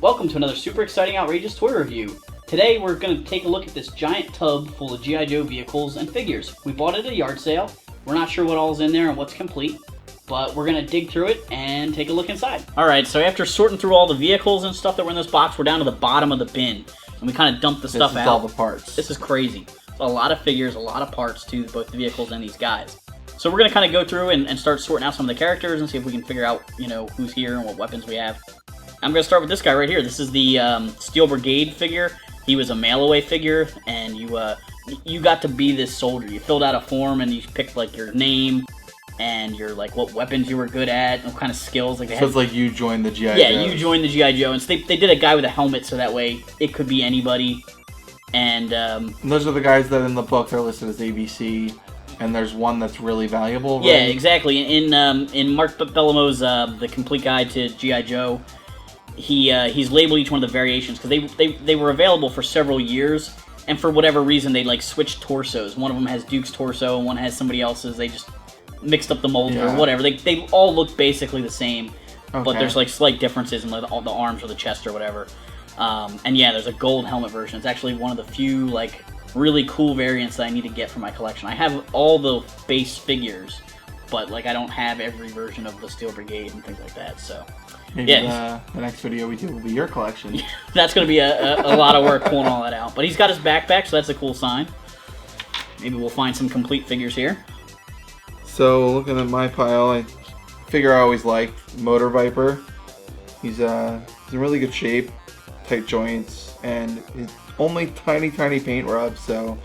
Welcome to another super exciting, outrageous toy review. Today we're going to take a look at this giant tub full of G.I. Joe vehicles and figures. We bought it at a yard sale. We're not sure what all's in there and what's complete, but we're going to dig through it and take a look inside. Alright, so after sorting through all the vehicles and stuff that were in this box, we're down to the bottom of the bin. And we kind of dumped the stuff out. This is all the parts. This is crazy. A lot of figures, a lot of parts to both the vehicles and these guys. So we're going to kind of go through and start sorting out some of the characters and see if we can figure out, who's here and what weapons we have. I'm going to start with this guy right here. This is the Steel Brigade figure. He was a mail-away figure, and you got to be this soldier. You filled out a form, and you picked, like, your name and your, like, what weapons you were good at, and what kind of skills. Like, it's like you joined the G.I. Joe. Yeah, you joined the G.I. Joe, and so they did a guy with a helmet, so that way it could be anybody. And those are the guys that in the book are listed as ABC, and there's one that's really valuable, right? Yeah, exactly. In Mark Bellamo's The Complete Guide to G.I. Joe, he's labeled each one of the variations because they were available for several years, and for whatever reason they like switched torsos. One of them has Duke's torso, and one has somebody else's. They just mixed up the mold or whatever. They all look basically the same, but there's like slight differences in like the arms or the chest or whatever. And yeah, there's a gold helmet version. It's actually one of the few like really cool variants that I need to get for my collection. I have all the base figures, but like I don't have every version of the Steel Brigade and things like that. So. Maybe the next video we do will be your collection. That's going to be a lot of work pulling all that out. But he's got his backpack, so that's a cool sign. Maybe we'll find some complete figures here. So, looking at my pile, I always liked, Motor Viper. He's in really good shape, tight joints, and he's only tiny paint rubs. So,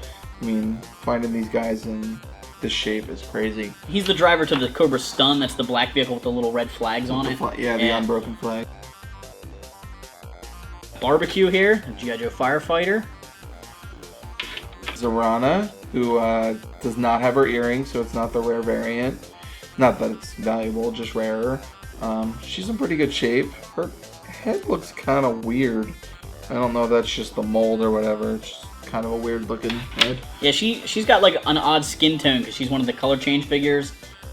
I mean, finding these guys in this shape is crazy. He's the driver to the Cobra Stun. That's the black vehicle with the little red flags on it. The unbroken flag. Barbecue here, a G.I. Joe firefighter. Zorana, who does not have her earrings, so it's not the rare variant. Not that it's valuable, just rarer. She's in pretty good shape. Her head looks kind of weird. I don't know if that's just the mold or whatever. It's just kind of a weird looking head. Yeah, she's got like an odd skin tone because she's one of the color change figures.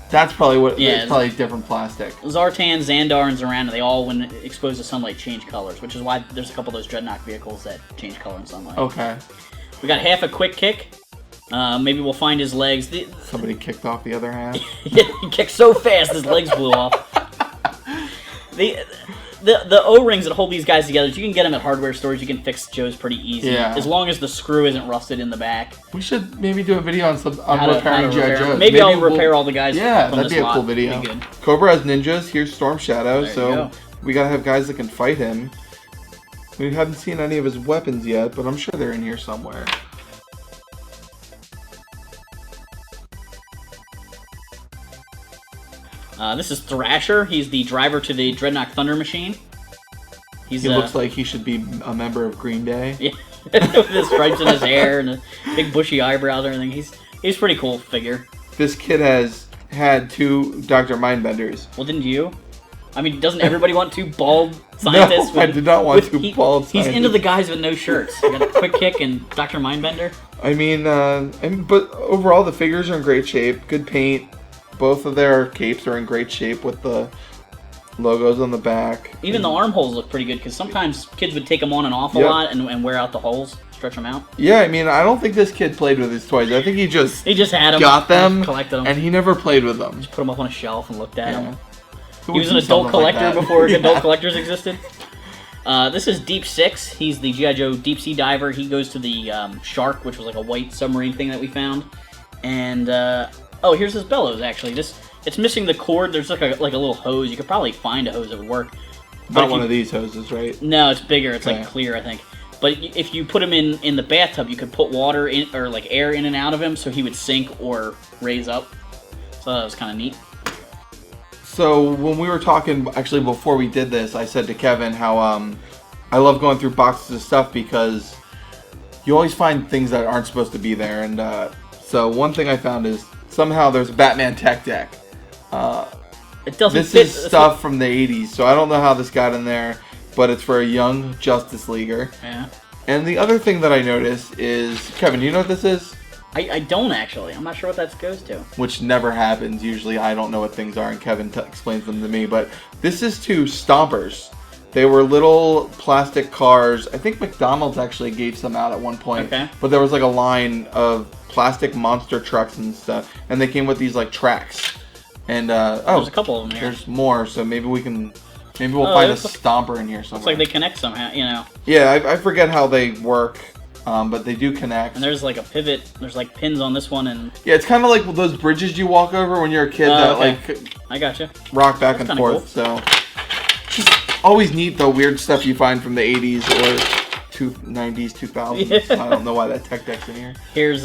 That's probably what. Yeah, it's probably different plastic. Zartan, Xandar, and Zorana, they all, when exposed to sunlight, change colors, which is why there's a couple of those Dreadnought vehicles that change color in sunlight. Okay. We got half a quick kick. Maybe we'll find his legs. Somebody kicked off the other half. Yeah, he kicked so fast his legs blew off. The O-rings that hold these guys together, you can get them at hardware stores. You can fix Joe's pretty easy. Yeah. As long as the screw isn't rusted in the back. We should maybe do a video on repairing G.I. Joe. Maybe I'll repair all the guys. Yeah, that'd be a cool video. Cobra has ninjas. Here's Storm Shadow. So we gotta have guys that can fight him. We haven't seen any of his weapons yet, but I'm sure they're in here somewhere. This is Thrasher. He's the driver to the Dreadnought Thunder Machine. He looks like he should be a member of Green Day. Yeah, with the stripes in his hair and the big bushy eyebrows and everything. He's a pretty cool figure. This kid has had 2 Dr. Mindbenders. Well, didn't you? I mean, doesn't everybody want 2 bald scientists? No, I did not want 2 bald scientists. He's into the guys with no shirts. You got a Quick Kick and Dr. Mindbender. I mean, but overall the figures are in great shape. Good paint. Both of their capes are in great shape with the logos on the back. Even the armholes look pretty good because sometimes kids would take them on and off a lot and wear out the holes, stretch them out. Yeah, I mean, I don't think this kid played with his toys. I think he just had them, got them, collected them, and he never played with them. Just put them up on a shelf and looked at them. He was an adult collector before adult collectors existed. This is Deep Six. He's the G.I. Joe deep sea diver. He goes to the Shark, which was like a white submarine thing that we found, and. Oh, here's his bellows, actually. It's missing the cord. There's like a little hose. You could probably find a hose that would work. Not one of these hoses, right? No, it's bigger. It's like clear, I think. But if you put him in the bathtub, you could put water in or like air in and out of him so he would sink or raise up. So that was kind of neat. So when we were talking, actually before we did this, I said to Kevin how I love going through boxes of stuff because you always find things that aren't supposed to be there. And so one thing I found is somehow there's a Batman tech deck. It doesn't this fit. Is stuff from the 80s, so I don't know how this got in there, but it's for a young Justice Leaguer. Yeah. And the other thing that I noticed is, Kevin, do you know what this is? I don't actually. I'm not sure what that goes to. Which never happens. Usually I don't know what things are, and Kevin explains them to me. But this is to Stompers. They were little plastic cars. I think McDonald's actually gave some out at one point. Okay. But there was like a line of plastic monster trucks and stuff, and they came with these like tracks. And there's a couple of them here. There's more, so maybe we'll find a stomper in here somewhere. Looks like they connect somehow, you know. Yeah, I forget how they work, but they do connect. And there's like a pivot. There's like pins on this one, and yeah, it's kind of like those bridges you walk over when you're a kid that okay. like I gotcha. rock back and forth. Cool. So just always neat the weird stuff you find from the 80s or 90s, 2000s. Yeah. I don't know why that tech deck's in here. Here's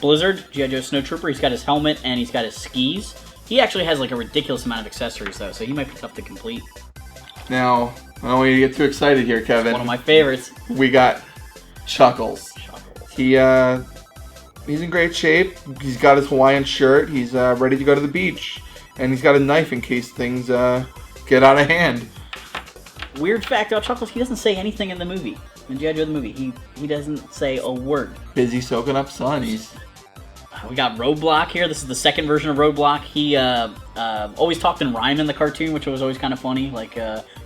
Blizzard, G.I. Joe Snowtrooper. He's got his helmet and he's got his skis. He actually has like a ridiculous amount of accessories though, so he might pick up the complete. Now, I don't want you to get too excited here, Kevin. It's one of my favorites. We got Chuckles. He's in great shape. He's got his Hawaiian shirt. He's ready to go to the beach. And he's got a knife in case things get out of hand. Weird fact about Chuckles, he doesn't say anything in the movie. In G.I. Joe the movie, he doesn't say a word. Busy soaking up sun. We got Roadblock here. This is the second version of Roadblock. He always talked in rhyme in the cartoon, which was always kind of funny. Like,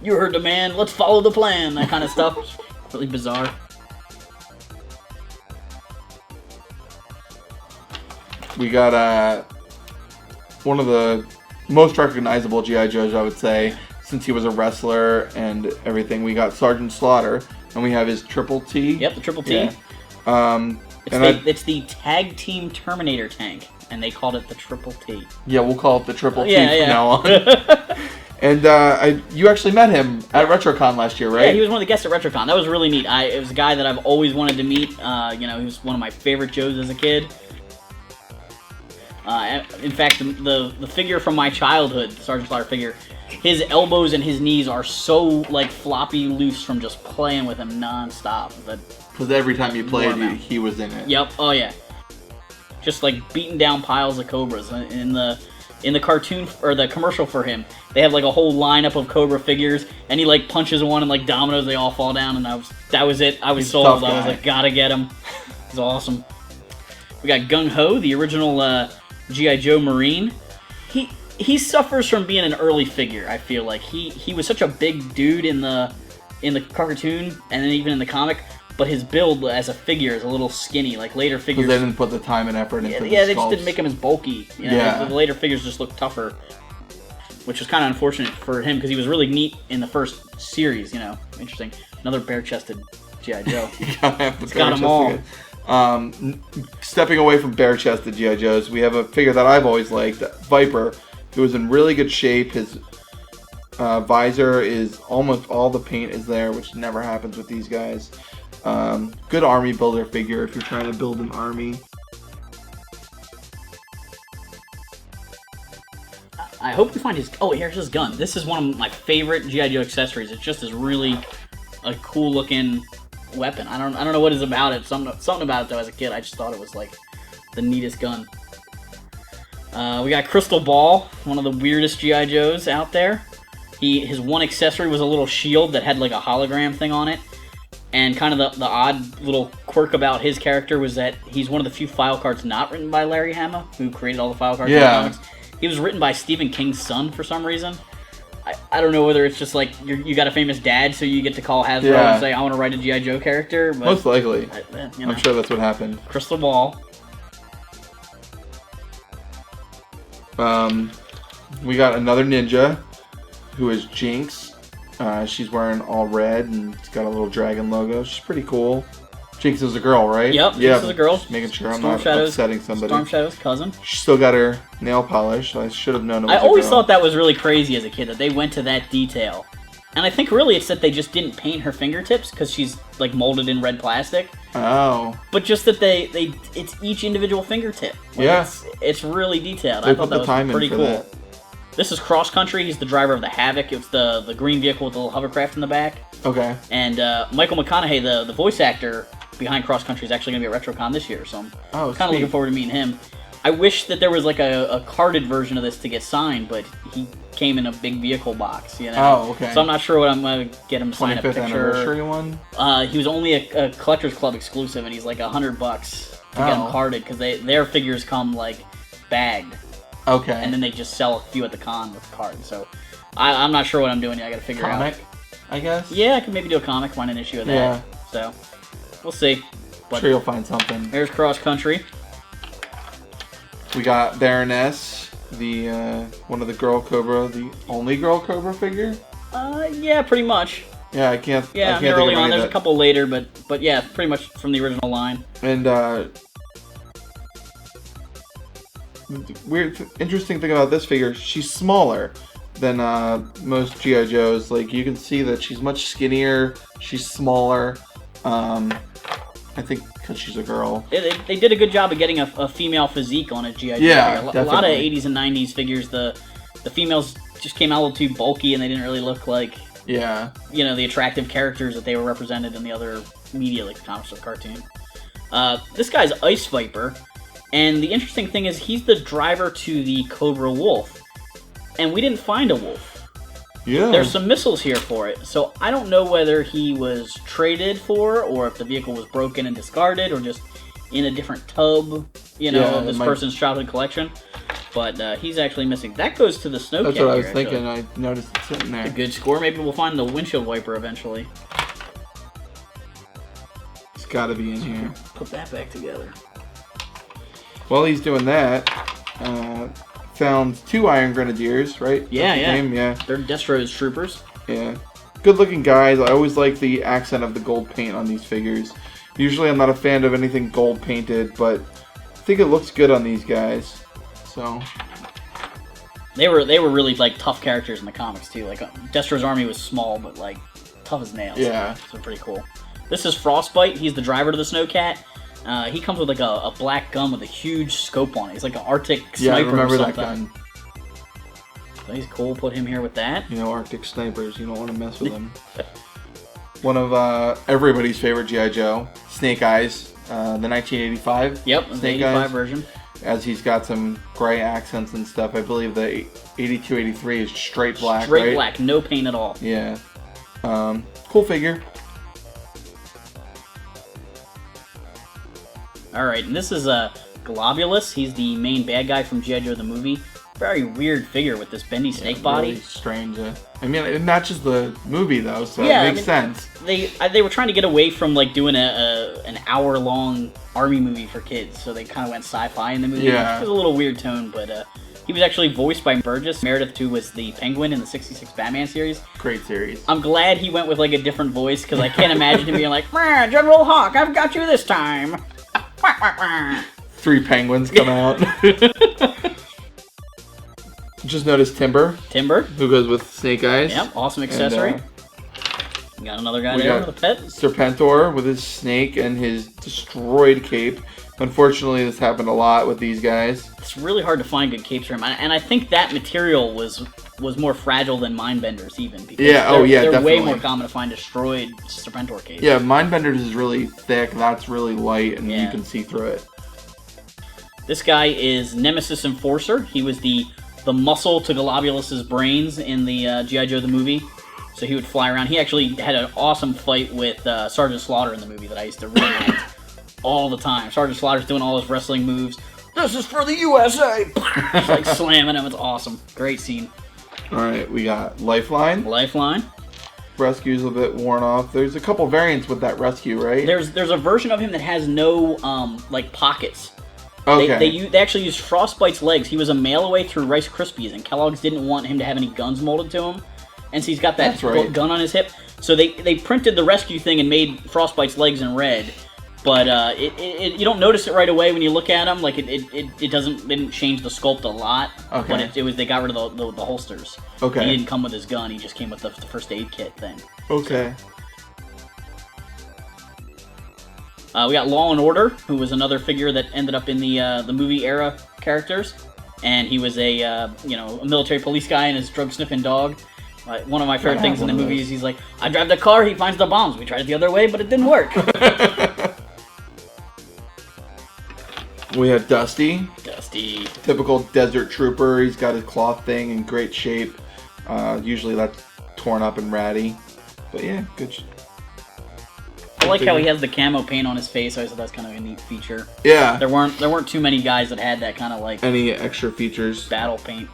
you heard the man, let's follow the plan. That kind of stuff. Really bizarre. We got one of the most recognizable G.I. Joes, I would say, since he was a wrestler and everything. We got Sgt Slaughter, and we have his Triple T. Yep, the Triple T. Yeah. It's the Tag Team Terminator tank, and they called it the Triple T. Yeah, we'll call it the Triple T from now on. And you actually met him at RetroCon last year, right? Yeah, he was one of the guests at RetroCon. That was really neat. It was a guy that I've always wanted to meet. He was one of my favorite Joes as a kid. In fact, the figure from my childhood, the Sgt. Slaughter figure, his elbows and his knees are so like floppy loose from just playing with him nonstop. Because every time you played, he was in it. Yep. Oh yeah. Just like beating down piles of Cobras in the cartoon or the commercial for him. They have like a whole lineup of Cobra figures, and he like punches one and like dominoes, they all fall down, and that was it. I was sold. I was like, gotta get him. It's awesome. We got Gung Ho, the original G.I. Joe Marine. He suffers from being an early figure. I feel like he was such a big dude in the cartoon and then even in the comic, but his build as a figure is a little skinny. Like later figures, they didn't put the time and effort into they just didn't make him as bulky. The later figures just look tougher, which was kind of unfortunate for him because he was really neat in the first series. Interesting. Another bare-chested G.I. Joe. He's got them all. Stepping away from bare-chested G.I. Joes, we have a figure that I've always liked, Viper, who is in really good shape. His visor is almost all the paint is there, which never happens with these guys. Good army builder figure if you're trying to build an army. I hope you find his... Oh, here's his gun. This is one of my favorite G.I. Joe accessories. It's just this really a cool-looking weapon. I don't know what is about it. Something about it, though, as a kid. I just thought it was, like, the neatest gun. We got Crystal Ball, one of the weirdest G.I. Joes out there. His one accessory was a little shield that had, like, a hologram thing on it. And kind of the odd little quirk about his character was that he's one of the few file cards not written by Larry Hama, who created all the file cards in the comics. He was written by Stephen King's son for some reason. I don't know whether it's just like you got a famous dad, so you get to call Hasbro and say, I want to write a G.I. Joe character. But most likely. I'm sure that's what happened. Crystal Ball. We got another ninja, who is Jinx. She's wearing all red, and it's got a little dragon logo. She's pretty cool. Jinx is a girl, right? Yep, Jinx is a girl. Just making sure I'm not upsetting somebody. Storm Shadow's cousin. She's still got her nail polish. I should have known it was I always a girl. thought that was really crazy as a kid, that they went to that detail. And I think really it's that they just didn't paint her fingertips, because she's like molded in red plastic. Oh. But just that it's each individual fingertip. Like it's really detailed. I thought that was pretty cool. That. This is Cross Country. He's the driver of the Havoc. It's the green vehicle with the little hovercraft in the back. Okay. And Michael McConaughey, the voice actor behind Cross Country, is actually going to be at RetroCon this year, so I'm kind of looking forward to meeting him. I wish that there was like a carded version of this to get signed, but he came in a big vehicle box, Oh, okay. So I'm not sure what I'm going to get him to sign a picture. 25th anniversary one? He was only a Collectors Club exclusive, and he's like $100 to get him carded, because their figures come like bagged. Okay. And then they just sell a few at the con with the card. So I'm not sure what I'm doing yet. I got to figure out. I guess. Yeah, I could maybe do a comic, find an issue of that. Yeah. So, we'll see. I'm sure you'll find something. There's Cross Country. We got Baroness, the one of the girl Cobra, the only girl Cobra figure. Yeah, pretty much. Yeah, I can't. Yeah, I can't early think of on. any There's that. a couple later, but yeah, pretty much from the original line. And interesting thing about this figure, she's smaller than most GI Joes. Like you can see that she's much skinnier. She's smaller. I think because she's a girl. They did a good job of getting a female physique on a GI Joe Yeah, figure. A lot of 80s and 90s figures, the females just came out a little too bulky and they didn't really look like, Yeah. you know, the attractive characters that they were represented in the other media, like the comics or cartoon. This guy's Ice Viper, and the interesting thing is he's the driver to the Cobra Wolf, and we didn't find a wolf. Yeah. There's some missiles here for it, so I don't know whether he was traded for, or if the vehicle was broken and discarded, or just in a different tub, you know, of this person's childhood collection. But he's actually missing. That goes to the Snowcat. That's what I was here, thinking. I noticed it sitting there. a good score. Maybe we'll find the windshield wiper eventually. It's got to be in here. Put that back together. While he's doing that, found 2 Iron Grenadiers, right? Yeah, That's the yeah. name? Yeah. They're Destro's troopers. Yeah. Good looking guys. I always like the accent of the gold paint on these figures. Usually I'm not a fan of anything gold painted, but I think it looks good on these guys. So They were really like tough characters in the comics too. Like Destro's army was small, but like tough as nails. Yeah. So pretty cool. This is Frostbite. He's the driver to the Snowcat. He comes with like a black gun with a huge scope on it. He's like an Arctic sniper. yeah, I remember or that something. gun. So he's cool. Put him here with that. You know, Arctic snipers. You don't want to mess with them. One of everybody's favorite GI Joe, Snake Eyes, the 1985. Yep, the Snake 85 Eyes. version. As he's got some gray accents and stuff. I believe the 82, 83 is straight black, Straight right? black, no paint at all. Yeah. Cool figure. Alright, and this is Globulus. He's the main bad guy from G.I. Joe the movie. Very weird figure with this bendy snake body. Really strange. I mean, it matches the movie though, so Yeah, it makes sense. They were trying to get away from like doing an hour-long army movie for kids, so they kind of went sci-fi in the movie. Yeah. It was a little weird tone, but he was actually voiced by Burgess Meredith, who was the Penguin in the '66 Batman series. Great series. I'm glad he went with like a different voice, because I can't imagine him being like, General Hawk, I've got you this time. 3 penguins come out. Just noticed Timber, Timber. who goes with Snake Eyes. Yep, awesome accessory. And, We got another guy we there got with a pet. Serpentor with his snake and his destroyed cape. Unfortunately, this happened a lot with these guys. It's really hard to find good capes for him, and I think that material was more fragile than Mindbenders even. Because Yeah, they're definitely. way more common to find destroyed Serpentor capes. Yeah, Mindbenders is really thick. That's really light, and Yeah. you can see through it. This guy is Nemesis Enforcer. He was the muscle to Globulus's brains in the G.I. Joe the movie. So he would fly around. He actually had an awesome fight with Sgt Slaughter in the movie that I used to reenact all the time. Sgt Slaughter's doing all his wrestling moves. This is for the USA! Just like slamming him. It's awesome. Great scene. Alright, we got Lifeline. Lifeline. Rescue's a bit worn off. There's a couple variants with that Rescue, right? There's a version of him that has no like pockets. Okay. They actually used Frostbite's legs. He was a mail away through Rice Krispies, and Kellogg's didn't want him to have any guns molded to him. And so he's got that That's right. gun on his hip. So they printed the Rescue thing and made Frostbite's legs in red. But you don't notice it right away when you look at him. Like it didn't change the sculpt a lot. Okay. But they got rid of the holsters. Okay. He didn't come with his gun. He just came with the first aid kit thing. Okay. We got Law and Order, who was another figure that ended up in the movie era characters, and he was a military police guy and his drug sniffing dog. One of my favorite things in the movie is he's like, I drive the car, he finds the bombs. We tried it the other way, but it didn't work. We have Dusty. Dusty. Typical desert trooper. He's got his cloth thing in great shape. Usually that's torn up and ratty. But yeah, good. I like how he has the camo paint on his face. I thought that's kind of a neat feature. Yeah. There weren't too many guys that had that kind of like Any extra features? battle paint.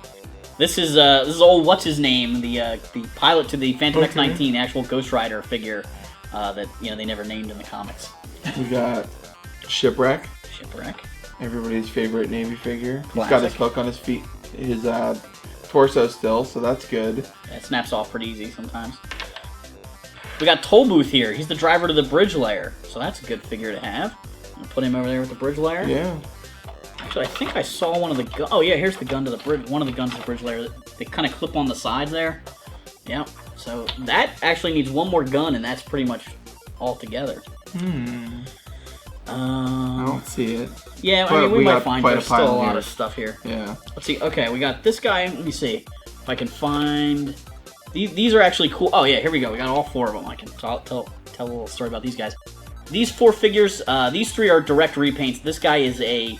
This is old what's his name, the pilot to the Phantom X-19, the actual Ghost Rider figure that they never named in the comics. We got Shipwreck. Shipwreck. Everybody's favorite Navy figure. Classic. He's got his hook on his feet, his torso still, so that's good. Yeah, it snaps off pretty easy sometimes. We got Tollbooth here. He's the driver to the bridge layer, so that's a good figure to have. I'm gonna put him over there with the bridge layer. Yeah. Actually, I think I saw one of the oh yeah, here's the gun to the bridge. One of the guns to the bridge layer. They kind of clip on the sides there. Yeah. So that actually needs one more gun, and that's pretty much all together. I don't see it. Yeah, But I mean we might find quite there's a pile still a lot here. of stuff here. Yeah. Let's see. Okay, we got this guy. Let me see if I can find. These are actually cool. Oh yeah, here we go. We got all 4 of them. I can tell a little story about these guys. These 4 figures. These 3 are direct repaints. This guy is a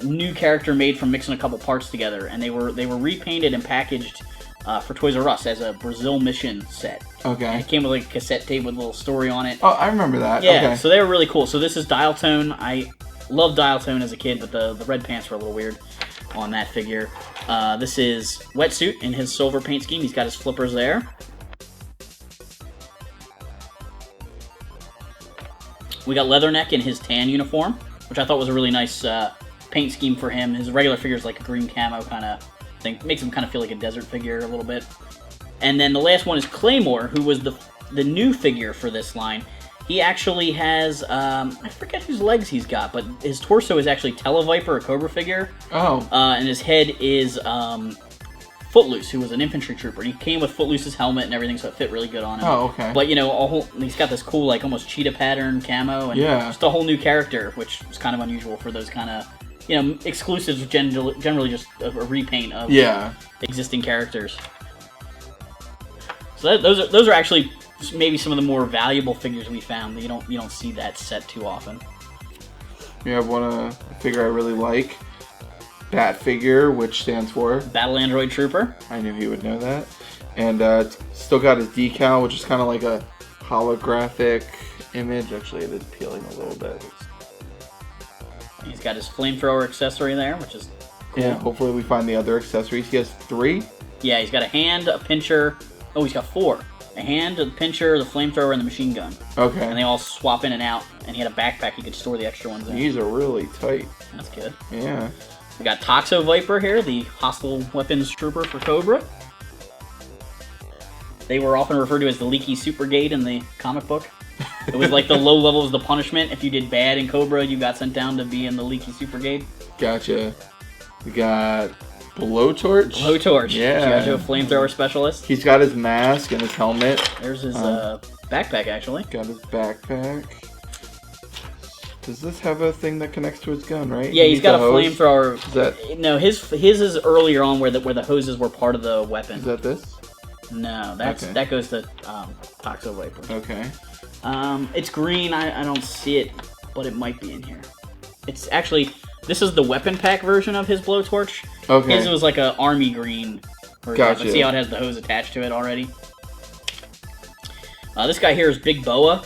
new character made from mixing a couple parts together, and they were repainted and packaged for Toys R Us as a Brazil mission set. Okay. And it came with like a cassette tape with a little story on it. Oh, I remember that. Yeah, Okay. so they were really cool. So this is Dial Tone. I loved Dial Tone as a kid, but the red pants were a little weird on that figure. This is Wetsuit in his silver paint scheme. He's got his flippers there. We got Leatherneck in his tan uniform, which I thought was a really nice paint scheme for him. His regular figure is like a green camo kind of thing. Makes him kind of feel like a desert figure a little bit. And then the last one is Claymore, who was the new figure for this line. He actually has, I forget whose legs he's got, but his torso is actually Viper, a Cobra figure. Oh. And his head is Footloose, who was an infantry trooper. He came with Footloose's helmet and everything, so it fit really good on him. Oh, okay. But, he's got this cool, like, almost cheetah pattern camo, and Yeah. just a whole new character, which is kind of unusual for those kind of, exclusives, generally just a repaint of existing characters. So those are actually maybe some of the more valuable figures we found. You don't see that set too often. We have a figure I really like. Bat figure, which stands for Battle Android Trooper. I knew he would know that. And it's still got his decal, which is kind of like a holographic image. Actually, it is peeling a little bit. He's got his flamethrower accessory there, which is cool. Yeah, hopefully we find the other accessories. He has 3. Yeah, he's got a hand, a pincher. Oh, he's got 4. A hand, a pincher, the flamethrower, and the machine gun. Okay. And they all swap in and out. And he had a backpack he could store the extra ones in. These are really tight. That's good. Yeah. We got Toxo Viper here, the hostile weapons trooper for Cobra. They were often referred to as the Leaky Super Brigade in the comic book. It was like the low level was the punishment. If you did bad in Cobra, you got sent down to be in the Leaky Super Brigade. Gotcha. We got Blowtorch. Blowtorch. Yeah. G.I. Joe flamethrower specialist. He's got his mask and his helmet. There's his backpack, actually. Got his backpack. Does this have a thing that connects to his gun, right? Yeah, he's got a hose? flamethrower. Is that... No, his is earlier on where the hoses were part of the weapon. Is that this? No, Okay. that goes to Toxo Viper. Okay. It's green. I don't see it, but it might be in here. It's actually, this is the weapon pack version of his Blowtorch. Okay. His was like a army green version. Gotcha. But see how it has the hose attached to it already? This guy here is Big Boa.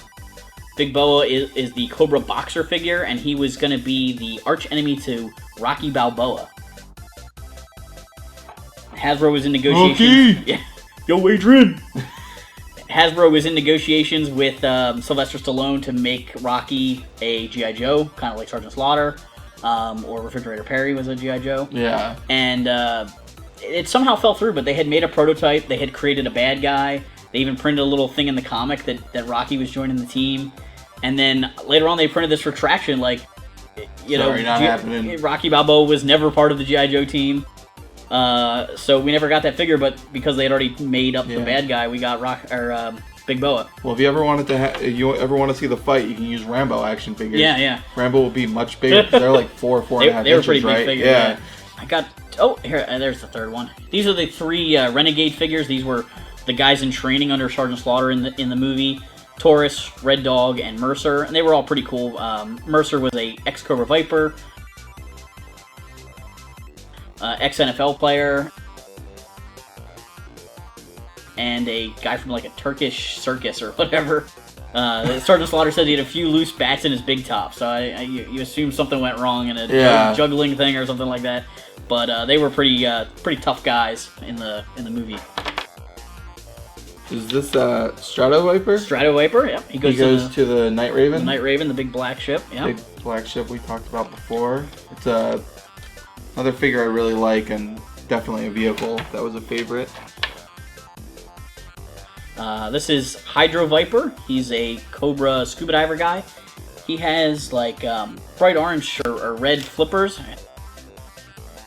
Big Boa is the Cobra boxer figure, and he was going to be the arch enemy to Rocky Balboa. Hasbro was in negotiations. Rocky! Yeah. Yo, Adrian! Hasbro was in negotiations with Sylvester Stallone to make Rocky a G.I. Joe, kind of like Sgt. Slaughter, or Refrigerator Perry was a G.I. Joe. Yeah. And it somehow fell through, but they had made a prototype, they had created a bad guy, they even printed a little thing in the comic that Rocky was joining the team, and then later on they printed this retraction, like, not happening. Rocky Balboa was never part of the G.I. Joe team. So we never got that figure, but because they had already made up the bad guy, we got Big Boa. Well, if you ever wanted to, you ever want to see the fight, you can use Rambo action figures. Yeah, yeah. Rambo will be much bigger. 'Cause they're like 4.5 inches, They were pretty right? big figures. Yeah. I got. Oh, here. There's the third one. These are the 3 Renegade figures. These were the guys in training under Sgt. Slaughter in the movie. Taurus, Red Dog, and Mercer, and they were all pretty cool. Mercer was a ex-Cobra Viper, ex-NFL player, and a guy from like a Turkish circus or whatever. Sgt. Slaughter said he had a few loose bats in his big top, so you assume something went wrong in a juggling thing or something like that. But they were pretty tough guys in the movie. Is this Strato Viper? Strato Viper, yeah. He goes to the Night Raven. The Night Raven, the big black ship, yeah. Big black ship we talked about before. It's another figure I really like, and definitely a vehicle that was a favorite. This is Hydro Viper. He's a Cobra scuba diver guy. He has like bright orange or red flippers.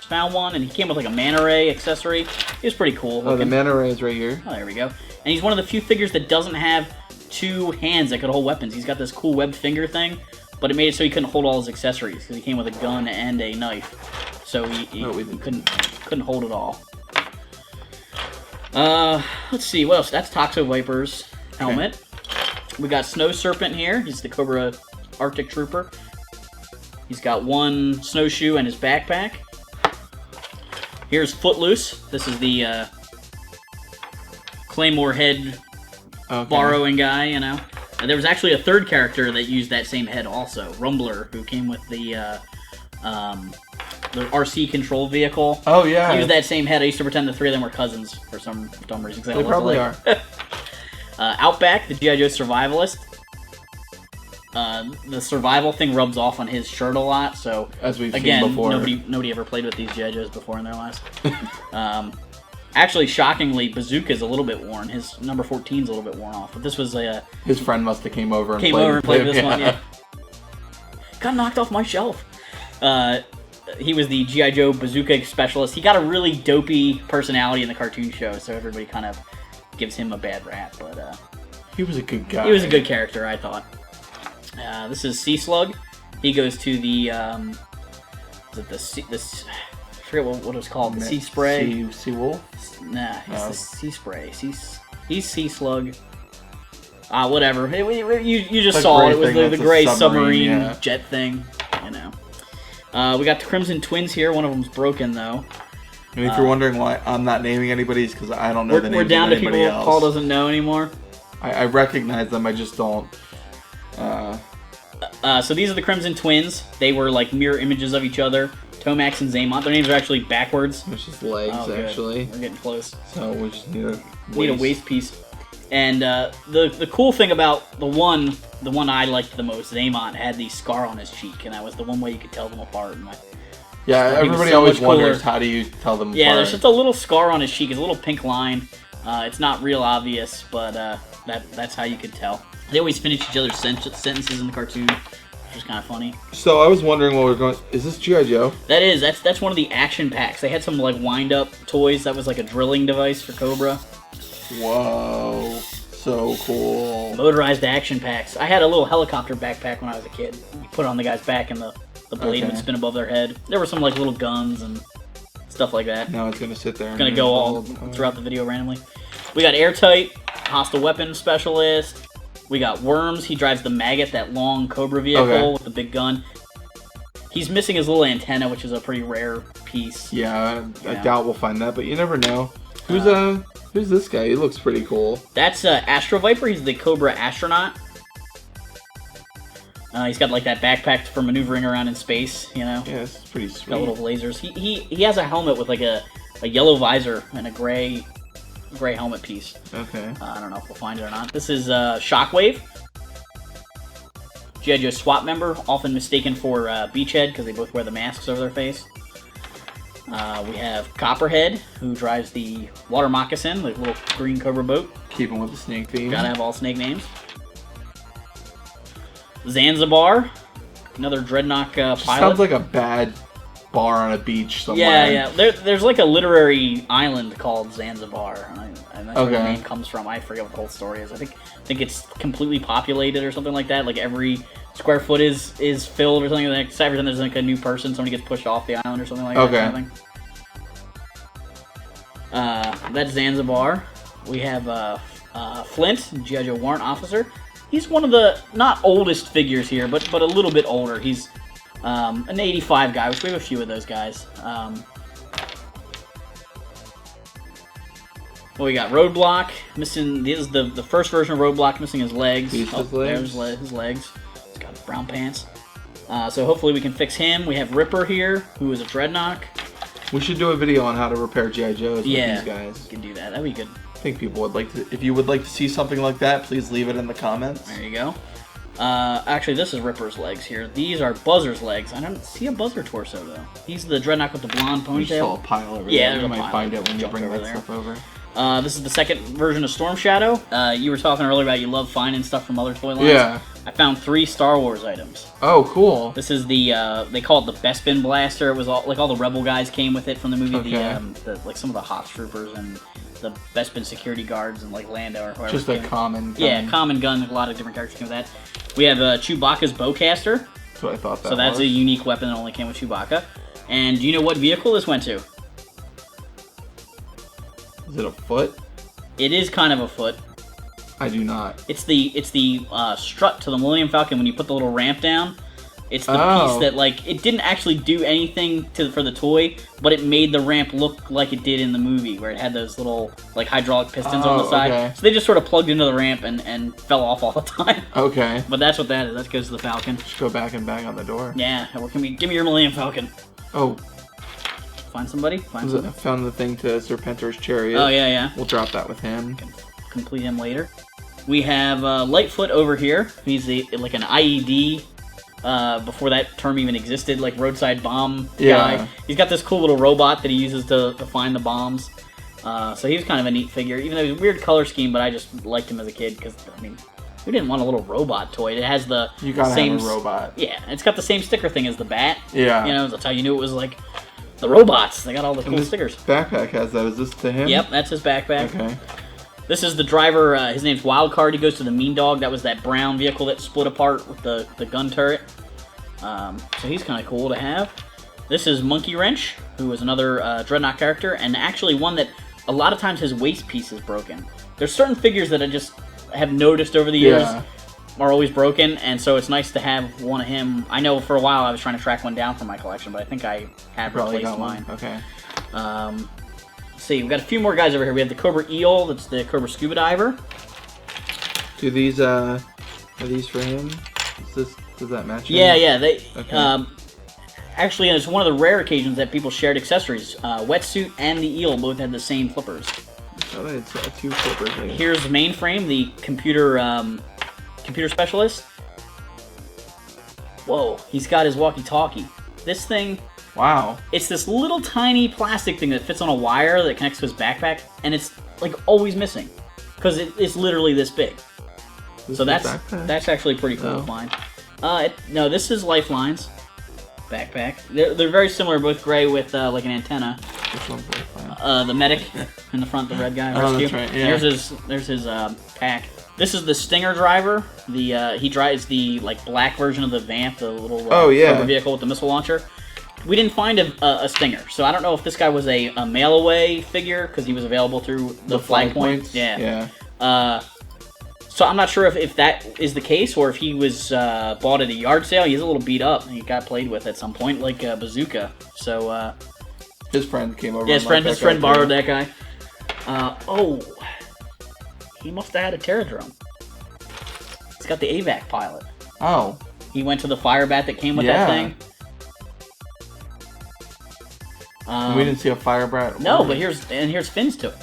Found one, and he came with like a manta ray accessory. He was pretty cool looking. Oh, the manta ray is right here. Oh, there we go. And he's one of the few figures that doesn't have two hands that could hold weapons. He's got this cool webbed finger thing, but it made it so he couldn't hold all his accessories because he came with a gun and a knife, so he couldn't hold it all. Let's see what else. That's Toxo Viper's helmet. Okay. We got Snow Serpent here. He's the Cobra Arctic Trooper. He's got one snowshoe and his backpack. Here's Footloose. This is the Claymore head borrowing guy, you know. And there was actually a third character that used that same head also, Rumbler, who came with the RC control vehicle. Oh, yeah. He used that same head. I used to pretend the three of them were cousins for some dumb reason. They probably are. Outback, the G.I. Joe Survivalist. The survival thing rubs off on his shirt a lot, so as we've again, seen before, nobody ever played with these G.I. Joes before in their lives. Actually, shockingly, Bazooka's a little bit worn. His number 14's a little bit worn off, but this was his friend must have came over and played this one. Yeah, got knocked off my shelf. He was the G.I. Joe Bazooka specialist. He got a really dopey personality in the cartoon show, so everybody kind of gives him a bad rap. But he was a good guy. He was a good character, I thought. This is Sea Slug. He goes to the I forget what it was called. The Sea Spray. Sea Wolf? Nah, it's the Sea Spray. He's Sea Slug. Whatever. You just saw it. It was the gray submarine jet thing. You know. We got the Crimson Twins here. One of them's broken though. And if you're wondering why I'm not naming anybody's, because I don't know the names we're down of to anybody people else. Paul doesn't know anymore. I recognize them. I just don't. So these are the Crimson Twins. They were like mirror images of each other. Tomax and Zaymont. Their names are actually backwards. There's just legs, actually. We're getting close. So we just need a waist piece. And the cool thing about the one I liked the most, Zaymont, had the scar on his cheek, and that was the one way you could tell them apart. Yeah, everybody always wonders, how do you tell them apart? Yeah, there's just a little scar on his cheek. It's a little pink line. It's not real obvious, but that's how you could tell. They always finish each other's sentences in the cartoon, which is kind of funny. So I was wondering what we're going. Is this G.I. Joe? That is. That's one of the action packs. They had some like wind-up toys. That was like a drilling device for Cobra. Whoa, so cool. Motorized action packs. I had a little helicopter backpack when I was a kid. You put it on the guy's back, and the blade would spin above their head. There were some like little guns and stuff like that. Now it's gonna sit there. It's gonna go all throughout the video randomly. We got Airtight, hostile weapon specialist. We got Worms. He drives the Maggot, that long Cobra vehicle with the big gun. He's missing his little antenna, which is a pretty rare piece. Yeah, I doubt we'll find that, but you never know. Who's this guy? He looks pretty cool. That's Astro Viper. He's the Cobra astronaut. He's got like that backpack for maneuvering around in space, you know? Yeah, it's pretty sweet. Got little lasers. He has a helmet with like a yellow visor and a gray helmet piece. Okay. I don't know if we'll find it or not. This is Shockwave. G.I. Joe SWAT member, often mistaken for Beachhead because they both wear the masks over their face. We have Copperhead, who drives the water moccasin, the little green Cobra boat. Keeping with the snake theme. Gotta have all snake names. Zanzibar, another Dreadnought pilot. Sounds like a bad bar on a beach somewhere. Yeah. There's like a literary island called Zanzibar, and that's where the name comes from. I forget what the whole story is. I think it's completely populated or something like that. Like every square foot is filled or something like that. Every time there's like a new person, somebody gets pushed off the island or something like that. Kind of thing. That's Zanzibar. We have Flint, G.I. Joe warrant officer. He's one of the not oldest figures here, but a little bit older. He's an 85 guy, which we have a few of those guys. We got Roadblock missing. This is the first version of Roadblock, missing his legs. There's his legs. He's got brown pants. So hopefully we can fix him. We have Ripper here, who is a Dreadnought. We should do a video on how to repair G.I. Joes with these guys. We can do that. That'd be good. I think people would like to. If you would like to see something like that, please leave it in the comments. There you go. Actually, this is Ripper's legs here. These are Buzzer's legs. I don't see a Buzzer torso, though. He's the Dreadnought with the blonde ponytail. There's still a pile over there. Yeah, you might find it when you bring that stuff over. This is the second version of Storm Shadow. You were talking earlier about you love finding stuff from other toy lines. Yeah. I found 3 Star Wars итемs. Oh, cool. This is the, they call it the Bespin Blaster. It was all, like all the Rebel guys came with it from the movie. Okay. Like some of the Hoth Troopers and the Bespin security guards and like Lando or whoever. Just a common gun. Yeah, common gun. A lot of different characters came with that. We have Chewbacca's Bowcaster. That's what I thought that was. So that's a unique weapon that only came with Chewbacca. And do you know what vehicle this went to? Is it a foot? It is kind of a foot. I do not. It's the strut to the Millennium Falcon when you put the little ramp down. It's the piece that, like, it didn't actually do anything for the toy, but it made the ramp look like it did in the movie, where it had those little, like, hydraulic pistons on the side. Okay. So they just sort of plugged into the ramp and fell off all the time. Okay. But that's what that is. That goes to the Falcon. Just go back and bang on the door. Yeah. Well, give me your Millennium Falcon. Oh. Find somebody? I found the thing to Serpentor's chariot. Oh, yeah. We'll drop that with him. Complete him later. We have Lightfoot over here. He's like an IED. Before that term even existed, like roadside bomb guy. He's got this cool little robot that he uses to find the bombs. So he's kind of a neat figure, even though he's a weird color scheme, but I just liked him as a kid because, I mean, who didn't want a little robot toy? It has the You gotta same have a robot. Yeah, it's got the same sticker thing as the bat. Yeah. You know, that's how you knew it was like the robots. They got all the cool stickers. Backpack has that. Is this to him? Yep, that's his backpack. Okay. This is the driver. His name's Wildcard. He goes to the Mean Dog. That was that brown vehicle that split apart with the gun turret. So he's kind of cool to have. This is Monkey Wrench, who is another Dreadnought character, and actually one that a lot of times his waist piece is broken. There's certain figures that I just have noticed over the years are always broken, and so it's nice to have one of him. I know for a while I was trying to track one down from my collection, but I think I have replaced mine. Okay. Let's see, we've got a few more guys over here. We have the Cobra Eel, that's the Cobra Scuba Diver. Do these, are these for him? Does that match him? Yeah, they, Okay. actually, it's one of the rare occasions that people shared accessories. Wetsuit and the Eel both had the same flippers. Oh, they had 2 flippers. Here's Mainframe, the computer specialist. Whoa, he's got his walkie-talkie. This thing... Wow. It's this little tiny plastic thing that fits on a wire that connects to his backpack, and it's, like, always missing. Because it's literally this big. So that's actually pretty cool to find. No, this is Lifeline's backpack. They're very similar, both gray with like an antenna. Which one's Lifeline? The medic in the front, the red guy. Oh, rescue. that's right. Yeah. There's his pack. This is the Stinger driver. He drives the like black version of the Vamp, the little Cobra vehicle with the missile launcher. We didn't find a Stinger, so I don't know if this guy was a mail away figure because he was available through the flag points. Yeah. So I'm not sure if that is the case or if he was bought at a yard sale. He's a little beat up and he got played with at some point, like Bazooka. So his friend came over. Yeah, his friend borrowed that guy. Oh, he must have had a Terradrome. He's got the AVAC pilot. Oh. He went to the Firebat that came with that thing. We didn't see a Firebat. No, but here's fins to it.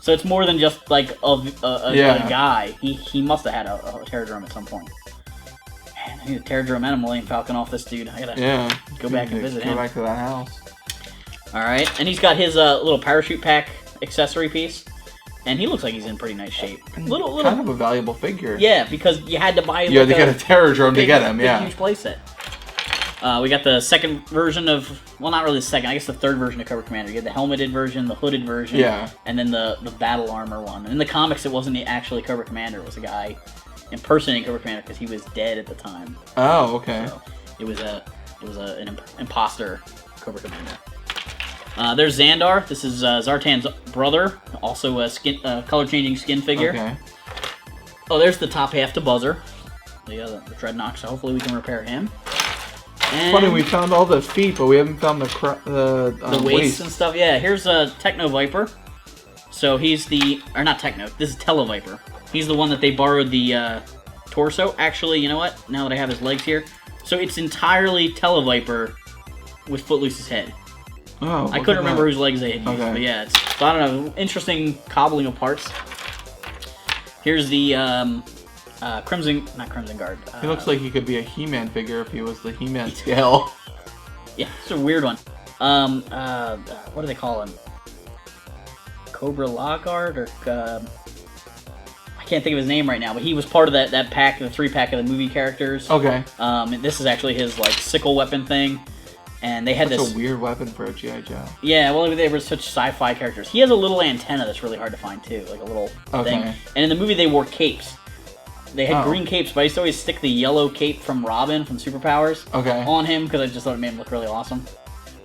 So it's more than just like a guy. He must have had a Terradrome at some point. Man, I need a Terradrome and a Millennium Falcon off this dude. I gotta go back and visit him. Go back to that house. Alright, and he's got his little parachute pack accessory piece. And he looks like he's in pretty nice shape. Little kind of a valuable figure. Yeah, because you had to buy you had to get a Terradrome to get him, huge playset. We got the second version of, well, not really the second, I guess the third version of Cobra Commander. You had the helmeted version, the hooded version, and then the battle armor one. And in the comics, it wasn't actually Cobra Commander. It was a guy impersonating Cobra Commander because he was dead at the time. Oh, okay. So it was an imposter Cobra Commander. There's Xandar. This is Zartan's brother, also a color-changing skin figure. Okay. Oh, there's the top half to Buzzer, the Dreadnought, so hopefully we can repair him. And funny, we found all the feet, but we haven't found the waist and stuff. Yeah, here's Techno Viper. So he's not Techno, this is Tele Viper. He's the one that they borrowed the torso. Actually, you know what? Now that I have his legs here. So it's entirely Tele Viper with Footloose's head. Oh, I couldn't remember whose legs they had used, Okay. but yeah, it's, I don't know, interesting cobbling of parts. Here's the not Crimson Guard. He looks like he could be a He-Man figure if he was the He-Man scale. Yeah, it's a weird one. What do they call him? Cobra Guard or I can't think of his name right now, but he was part of that pack, the 3-pack of the movie characters. Okay. And this is actually his like sickle weapon thing, and they had That's this a weird weapon for a G.I. Joe. Yeah, well, they were such sci-fi characters. He has a little antenna that's really hard to find too, like a little thing. And in the movie, they wore capes. They had green capes, but I used to always stick the yellow cape from Robin from Superpowers on him because I just thought it made him look really awesome.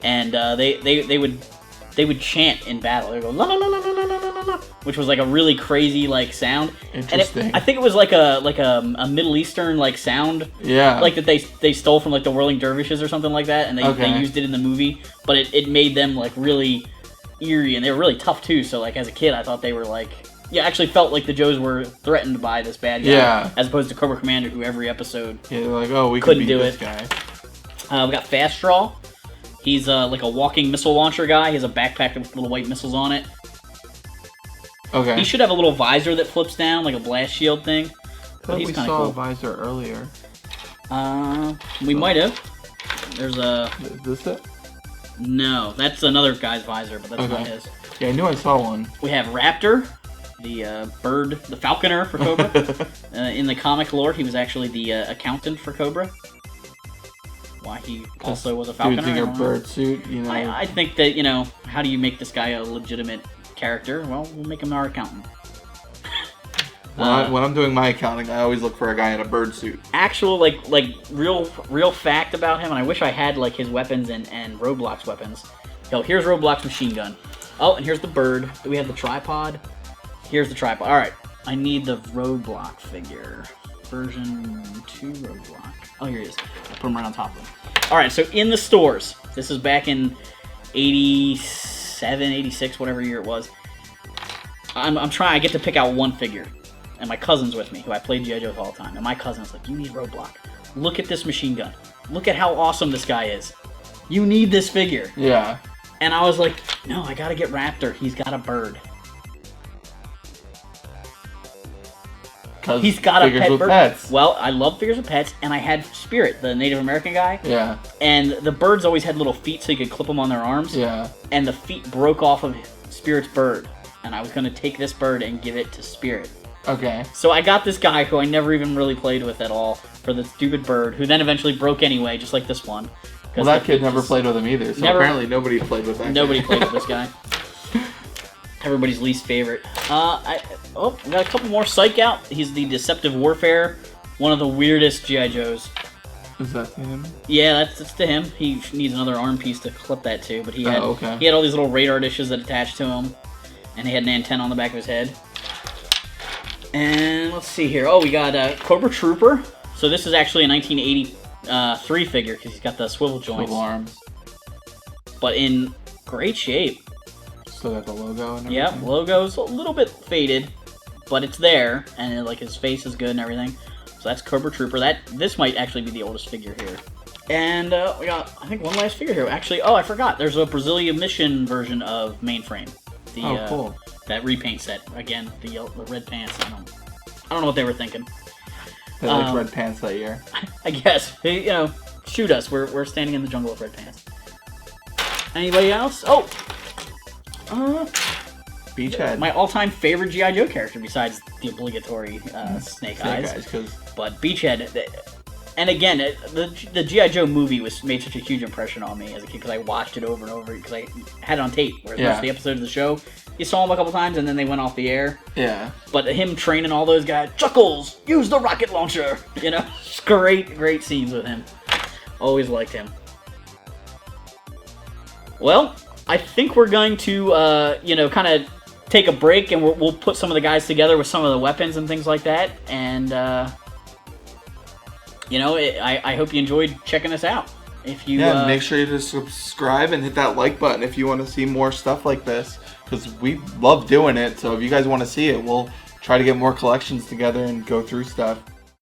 And they would chant in battle. They would go la la la la la la la la, which was like a really crazy like sound. Interesting. And I think it was like a Middle Eastern like sound. Yeah. Like that they stole from like the Whirling Dervishes or something like that, and they used it in the movie. But it made them like really eerie, and they were really tough too. So like as a kid, I thought they were like. Yeah, actually felt like the Joes were threatened by this bad guy, as opposed to Cobra Commander, who every episode they're like, oh, we couldn't could beat do this it. guy. We got Fast Draw. He's like a walking missile launcher guy. He has a backpack with little white missiles on it. Okay. He should have a little visor that flips down, like a blast shield thing. But he's we kind saw of cool. a visor earlier. We might have. There's a... Is this it? No, that's another guy's visor, but that's not his. Yeah, I knew I saw one. We have Raptor. The bird, the falconer for Cobra. In the comic lore, he was actually the accountant for Cobra. Why he also was a falconer. Dude's in a bird suit, you know. I think that, you know, how do you make this guy a legitimate character? Well, we'll make him our accountant. When I'm doing my accounting, I always look for a guy in a bird suit. Actual, like real fact about him, and I wish I had, like, his weapons and Roadblock's weapons. Yo, here's Roadblock's machine gun. Oh, and here's the bird. Do we have the tripod? Here's the tripod. Alright, I need the Roadblock figure. Version 2 Roadblock. Oh, here it is. I'll put him right on top of him. Alright, so in the stores, this is back in 87, 86, whatever year it was. I'm trying, I get to pick out one figure. And my cousin's with me, who I played G.I. Joe all the time. And my cousin's like, you need Roadblock. Look at this machine gun. Look at how awesome this guy is. You need this figure. Yeah. And I was like, no, I gotta get Raptor. He's got a bird. He's got a pet bird. Pets. Well, I love figures with pets, and I had Spirit, the Native American guy. Yeah. And the birds always had little feet, so you could clip them on their arms. Yeah. And the feet broke off of Spirit's bird, and I was going to take this bird and give it to Spirit. Okay. So I got this guy who I never even really played with at all for the stupid bird, who then eventually broke anyway, just like this one. Well, that kid never played with him either, so apparently nobody played with that Nobody guy. played with this guy. Everybody's least favorite. We got a couple more. Psych Out. He's the Deceptive Warfare. One of the weirdest G.I. Joes. Is that him? Yeah, that's to him. He needs another arm piece to clip that to, but he had okay. he had all these little radar dishes that attached to him, and he had an antenna on the back of his head. And let's see here. Oh, we got Cobra Trooper. So this is actually a 1983 figure because he's got the swivel joints. Swivel arms. But in great shape. Still got the logo and everything. Yep, logo's a little bit faded, but it's there, and like his face is good and everything. So that's Cobra Trooper. This might actually be the oldest figure here. And we got, I think, one last figure here. Actually, oh, I forgot. There's a Brazilian Mission version of Mainframe. Cool. That repaint set. Again, the red pants. I don't know what they were thinking. They liked red pants that year. I guess. You know, shoot us. We're standing in the jungle with red pants. Anybody else? Oh! Beachhead. My all-time favorite G.I. Joe character, besides the obligatory Snake Eyes. But Beachhead, and again, the G.I. Joe movie made such a huge impression on me as a kid because I watched it over and over because I had it on tape. Whereas most of the episodes of the show, you saw them a couple times and then they went off the air. Yeah. But him training all those guys, Chuckles, use the rocket launcher. You know, great scenes with him. Always liked him. Well, I think we're going to, kind of take a break, and we'll put some of the guys together with some of the weapons and things like that. And, I hope you enjoyed checking us out. If you make sure you just subscribe and hit that like button if you want to see more stuff like this, because we love doing it. So if you guys want to see it, we'll try to get more collections together and go through stuff.